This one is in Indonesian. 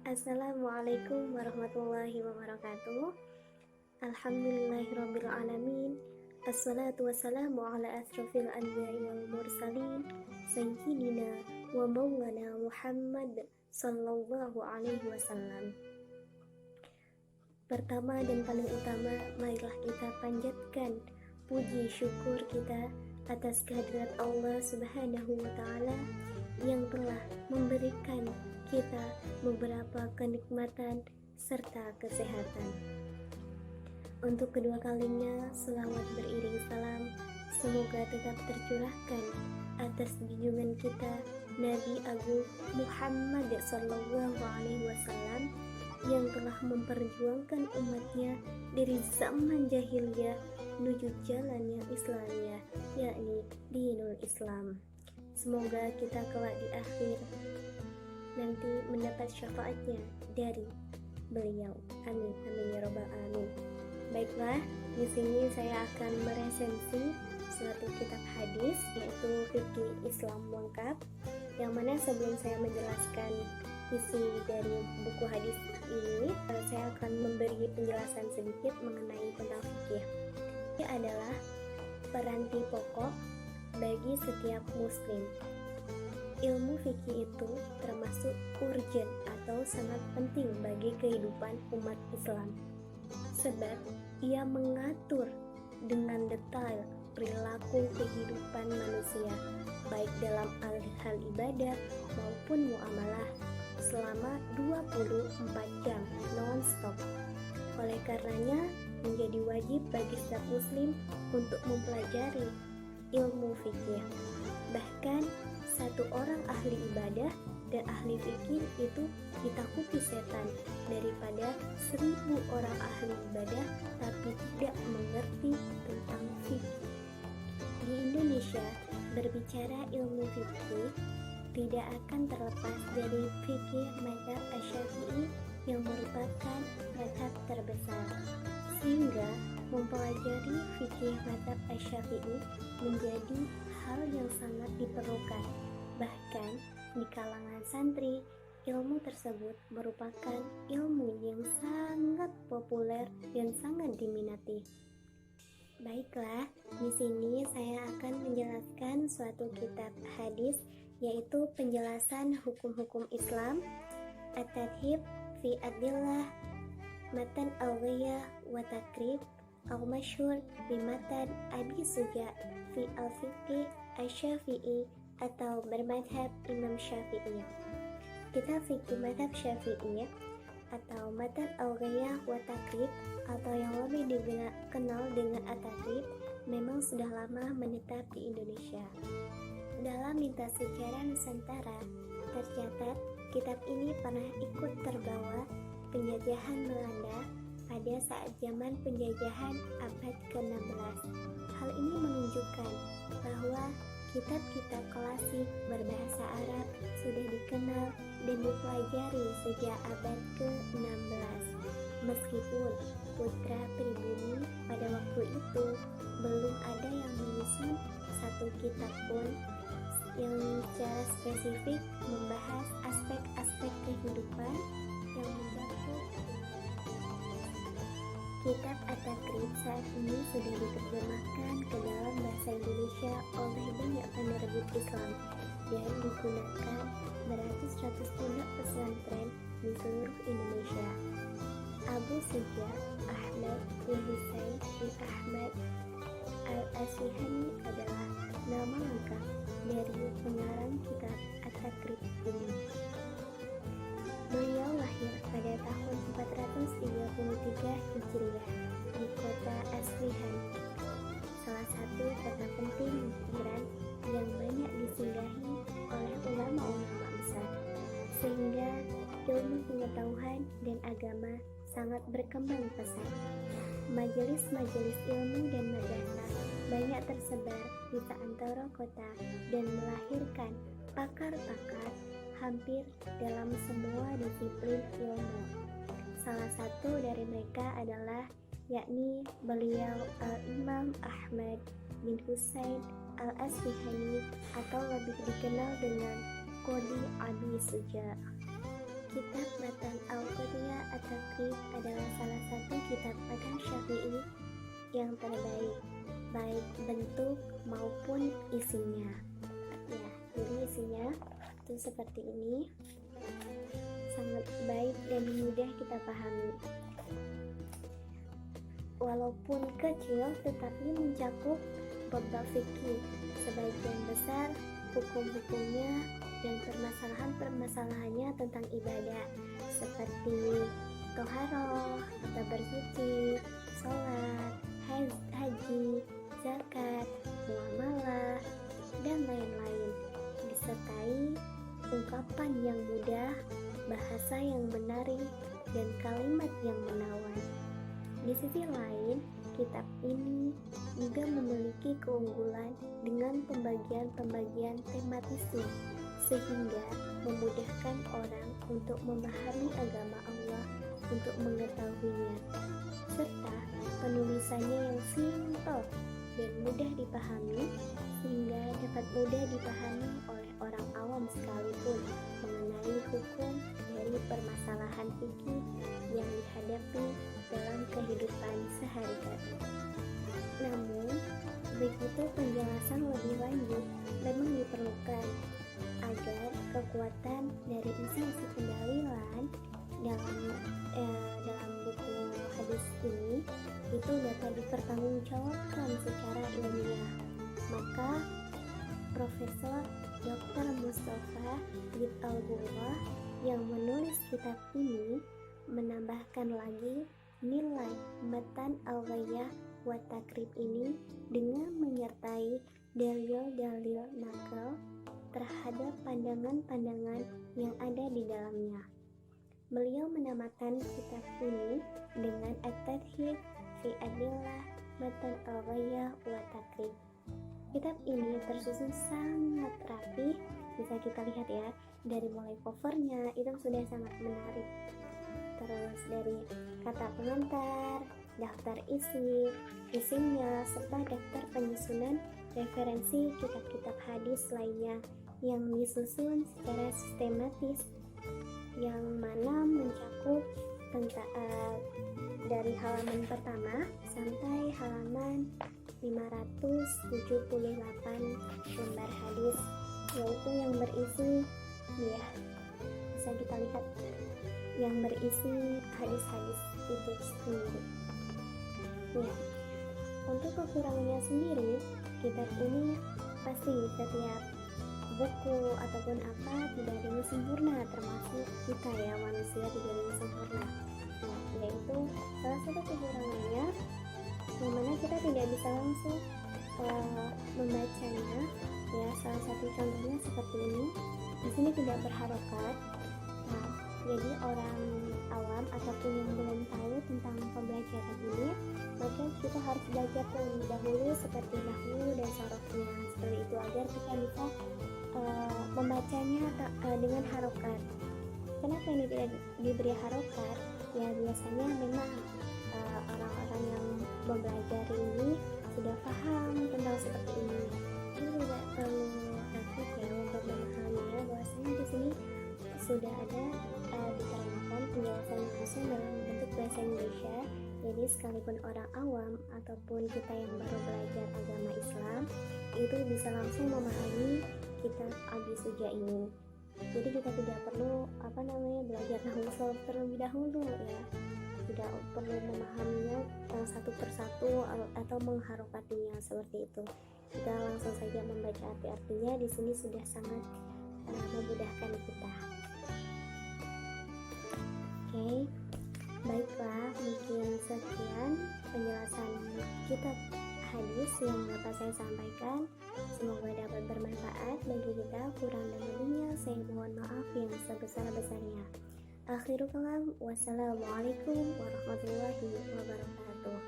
Assalamualaikum warahmatullahi wabarakatuh. Alhamdulillahirrabbilalamin. Assalatu wassalamu ala asrafil anbiya'i wal mursalin Sayyidina wa maulana Muhammad sallallahu alaihi wasallam. Pertama dan paling utama, marilah kita panjatkan puji syukur kita atas kehadirat Allah subhanahu wa ta'ala yang telah memberikan kita beberapa kenikmatan serta kesehatan. Untuk kedua kalinya, selawat beriring salam semoga tetap tercurahkan atas junjungan kita Nabi Agung Muhammad sallallahu alaihi wasallam yang telah memperjuangkan umatnya dari zaman jahiliyah menuju jalan yang Islamiyah, yakni dinul Islam. Semoga kita kelak di akhir nanti mendapat syafaatnya dari beliau. Amin, amin ya robbal alamin. Baiklah, di sini saya akan meresensi suatu kitab hadis, yaitu Fikih Islam Lengkap, yang mana sebelum saya menjelaskan isi dari buku hadis ini, saya akan memberi penjelasan sedikit mengenai tentang fikih. Ini adalah peranti pokok bagi setiap muslim. Ilmu fikih itu termasuk urgent atau sangat penting bagi kehidupan umat Islam, sebab ia mengatur dengan detail perilaku kehidupan manusia, baik dalam hal ibadah maupun muamalah, selama 24 jam non-stop. Oleh karenanya, menjadi wajib bagi setiap muslim untuk mempelajari ilmu fikih. Bahkan satu orang ahli ibadah dan ahli fikih itu ditakuti setan daripada 1000 orang ahli ibadah tapi tidak mengerti tentang fikih. Di Indonesia, berbicara ilmu fikih tidak akan terlepas dari fikih mazhab Asy-Syafi'i yang merupakan mazhab terbesar, sehingga mempelajari fikih mazhab Asy-Syafi'i menjadi hal yang sangat diperlukan. Bahkan di kalangan santri, ilmu tersebut merupakan ilmu yang sangat populer dan sangat diminati. Baiklah, di sini saya akan menjelaskan suatu kitab hadis, yaitu penjelasan hukum-hukum Islam, At-Tadhib fi Adillah Matan Al-Ghiyah wa Takrib Al-Masyhur bi Matan Abi Suja fi Al-Fiqih Asy-Syafi'i atau bermadhab Imam Syafi'i. Kitab fikih madhab Syafi'i atau Matan Al-Ghiyah wa Takrib atau yang lebih dikenal dengan At-Tadhib memang sudah lama menetap di Indonesia. Dalam lintas sejarah Nusantara tercatat kitab ini pernah ikut terbawa penjajahan Belanda pada saat zaman penjajahan abad ke-16. Hal ini menunjukkan bahwa kitab-kitab klasik berbahasa Arab sudah dikenal dan dipelajari sejak abad ke-16. Meskipun putra pribumi pada waktu itu belum ada yang menyusun satu kitab pun yang secara spesifik membahas aspek-aspek kehidupan yang mencakup. Kitab At-Takrib saat ini sudah diterjemahkan ke dalam bahasa Indonesia oleh banyak penerbit Islam dan digunakan beratus-ratus pondok pesantren di seluruh Indonesia. Abu Suja Ahmad bin Husain bin Ahmad Al-Asfihani adalah nama lengkap dari pengarang kitab At-Takrib ini. Beliau lahir pada tahun 433 Hijriah di kota Asfihan, salah satu kota penting di Iran yang banyak disinggahi oleh ulama-ulama besar, sehingga ilmu pengetahuan dan agama sangat berkembang pesat. Majelis-majelis ilmu dan madrasah banyak tersebar di seantero kota dan melahirkan pakar-pakar hampir dalam semua disiplin ilmu. Salah satu dari mereka adalah yakni beliau Al-Imam Ahmad bin Husain Al-Asfihani atau lebih dikenal dengan Qadhi Abi Suja. Kitab Matan Al-Qadiyah At-Takrib adalah salah satu kitab madhab Syafi'i yang terbaik, baik bentuk maupun isinya. Ya, jadi isinya itu seperti ini, sangat baik dan mudah kita pahami. Walaupun kecil, tetapi mencakup bab fikih, sebagian besar hukum-hukumnya dan permasalahan-permasalahannya tentang ibadah seperti toharoh atau bersuci, sholat, haji, zakat, muamalah, dan lain-lain, disertai ungkapan yang mudah, bahasa yang menarik, dan kalimat yang menawan. Di sisi lain, kitab ini juga memiliki keunggulan dengan pembagian-pembagian tematisnya, sehingga memudahkan orang untuk memahami agama Allah, untuk mengetahuinya, serta penulisannya yang simpel dan mudah dipahami, sehingga dapat mudah dipahami oleh orang awam sekalipun mengenai hukum dari permasalahan fikih yang dihadapi dalam kehidupan sehari-hari. Namun, begitu penjelasan lebih lanjut memang diperlukan agar kekuatan dari isi-isi pendalilan dalam buku hadis ini itu dapat dipertanggungjawabkan secara ilmiah. Maka Profesor Dr. Mustafa Gid Al-Ghurra yang menulis kitab ini menambahkan lagi nilai Matan Al-Ghaiyah wa Takrib ini dengan menyertai dalil-dalil nakal terhadap pandangan-pandangan yang ada di dalamnya. Beliau menamakan kitab ini dengan At-Tadhhib fi Adillah Matan Al-Ghaiyah wa Takrib. Kitab ini tersusun sangat rapi, bisa kita lihat ya, dari mulai covernya itu sudah sangat menarik. Terus dari kata pengantar, daftar isinya, serta daftar penyusunan referensi kitab-kitab hadis lainnya yang disusun secara sistematis, yang mana mencakup dari halaman pertama sampai halaman 578 lembar hadis, yaitu yang berisi, ya bisa kita lihat, yang berisi hadis-hadis itu sendiri. Ya, untuk kekurangannya sendiri, kitab ini pasti setiap buku ataupun apa tidak ada yang sempurna, termasuk kita ya, manusia tidak ada yang sempurna. Nah, yaitu salah satu kekurangannya yang mana kita tidak bisa langsung membacanya. Ya, salah satu contohnya seperti ini. Di sini tidak berharokat. Nah, jadi orang awam ataupun yang belum tahu tentang pembelajaran ini, maka kita harus belajar terlebih dahulu seperti nahwu dan sarofnya, seperti itu agar kita bisa membacanya dengan harokat. Kenapa ini tidak diberi harokat? Ya, biasanya memang orang-orang yang belajar ini sudah paham tentang seperti ini. Ini tidak perlu takut ya untuk memahaminya, bahwasanya di sini sudah ada diterangkan penjelasan khusus dalam bentuk bahasa Indonesia. Jadi sekalipun orang awam ataupun kita yang baru belajar agama Islam itu bisa langsung memahami kitab Abi Suja ini. Jadi kita tidak perlu belajar nahwu terlebih dahulu ya. Tidak perlu memahaminya satu persatu atau mengharokatinya seperti itu. Kita langsung saja membaca arti-artinya. Di sini sudah sangat memudahkan kita. Oke, baiklah, mungkin sekian penjelasan kitab hadis yang dapat saya sampaikan. Semoga dapat bermanfaat bagi kita. Kurang dan lebihnya saya mohon maaf yang sebesar-besarnya. Akhirul kalam, wassalamualaikum warahmatullahi wabarakatuh.